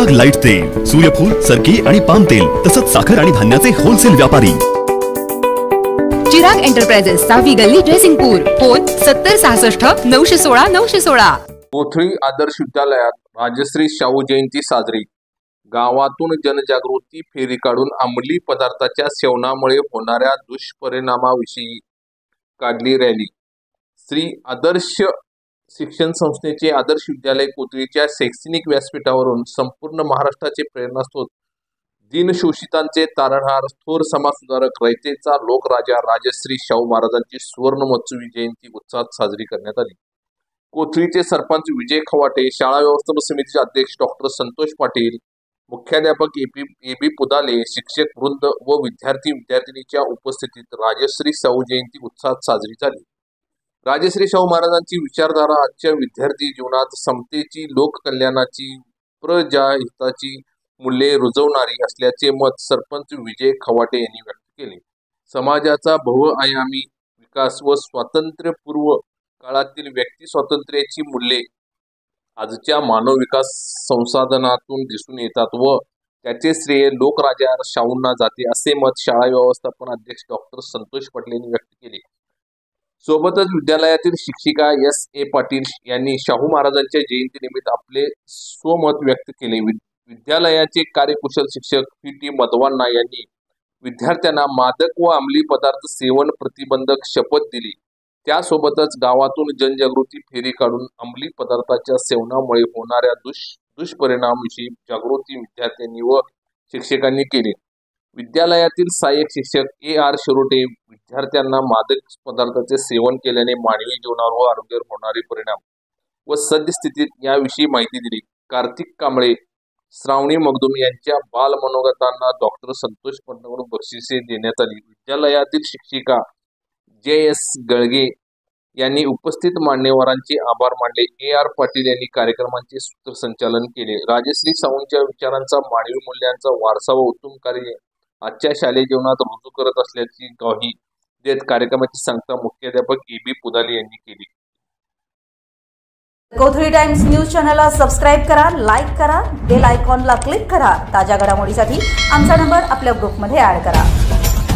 Chirag light तेल, सूर्यफूल, सरकी आणि पाम तेल तसंच साखर आणि धान्याचे होलसेल व्यापारी। चिराग एंटरप्राइजेस, 6वी गल्ली, ड्रेसिंगपूर। फोन 7066 916 916। कोथळी आदर्श विद्यालयात राजश्री शाहू जयंती साजरी। गावातून जनजागृती फेरी काढून अंमली पदार्थाच्या सेवनामुळे होणाऱ्या दुष्परिणामाविषयी काढली रॅली। श्री आदर्श शिक्षण संस्थेचे आदर्श विद्यालय कोथळीच्या शैक्षणिक व्यासपीठावरून संपूर्ण महाराष्ट्राचे प्रेरणास्रोत, दीनशोषितांचे तारणहार, थोर समाजसुधारक, रयतेचा लोकराजा राजश्री शाहू महाराजांची सुवर्ण महोत्सवी जयंती उत्साहात साजरी करण्यात आली। कोथळीचे सरपंच विजय खवाटे, शाळा व्यवस्थापन समितीचे अध्यक्ष डॉक्टर संतोष पाटील, मुख्याध्यापक ए.बी. पुदाले, शिक्षक वृंद व विद्यार्थी-विद्यार्थिनीच्या उपस्थितीत राजश्री शाहू जयंती उत्साहात साजरी झाली। राजश्री शाहू महाराजांची विचारधारा आजच्या विद्यार्थी जीवनात समतेची, लोककल्याणाची, प्रजाहिताची मूल्ये रुजवणारी असल्याचे मत सरपंच विजय खवाटे यांनी व्यक्त केले। समाजाचा बहुआयामी विकास व स्वातंत्र्यपूर्व काळातील व्यक्ती स्वातंत्र्याची मूल्ये आजच्या मानव विकास संसाधनातून दिसून येतात व त्याचे श्रेय लोकराजा शाहूंना जाते, असे मत शाळा व्यवस्थापन अध्यक्ष डॉक्टर संतोष पाटील यांनी व्यक्त केले। सोबतच विद्यालयातील शिक्षिका S.A. पाटील यांनी शाहू महाराजांच्या जयंतीनिमित्त आपले स्वमत व्यक्त केले। विद्यालयाचे कार्यकुशल शिक्षक P.T. मधवांना यांनी विद्यार्थ्यांना मादक व अंमली पदार्थ सेवन प्रतिबंधक शपथ दिली। त्यासोबतच गावातून जनजागृती फेरी काढून अंमली पदार्थाच्या सेवनामुळे होणाऱ्या दुष्परिणामाविषयी जागृती विद्यार्थ्यांनी व शिक्षकांनी केली। विद्यालयातील सहाय्यक शिक्षक A.R. शिरोटे विद्यार्थ्यांना मादक पदार्थाचे सेवन केल्याने मानवी जीवनावर व आरोग्यावर होणारे परिणाम व सद्यस्थितीत याविषयी माहिती दिली। कार्तिक कांबळे, श्रावणी मगदुम यांच्या बाल मनोगतांना डॉक्टर संतोष पाटलांकडून बक्षिसे देण्यात आली। विद्यालयातील शिक्षिका J.S. गळगे यांनी उपस्थित मान्यवरांचे आभार मानले। A.R. पाटील यांनी कार्यक्रमाचे सूत्रसंचालन केले। राजश्री शाहूंच्या विचारांचा, मानवी मूल्यांचा वारसा व उत्तम कार्य आजच्या शालेय जीवनात रुजू करत असल्याची ग्वाही देत कार्यक्रमाची सांगता मुख्याध्यापक ए.बी. पुदाले यांनी केली। कोथळी टाइम्स न्यूज चॅनलला सबस्क्राइब करा, लाईक करा, बेल आयकॉनला क्लिक करा। ताज्या घडामोडीसाठी आमचा नंबर आपल्या ग्रुपमध्ये ऍड करा।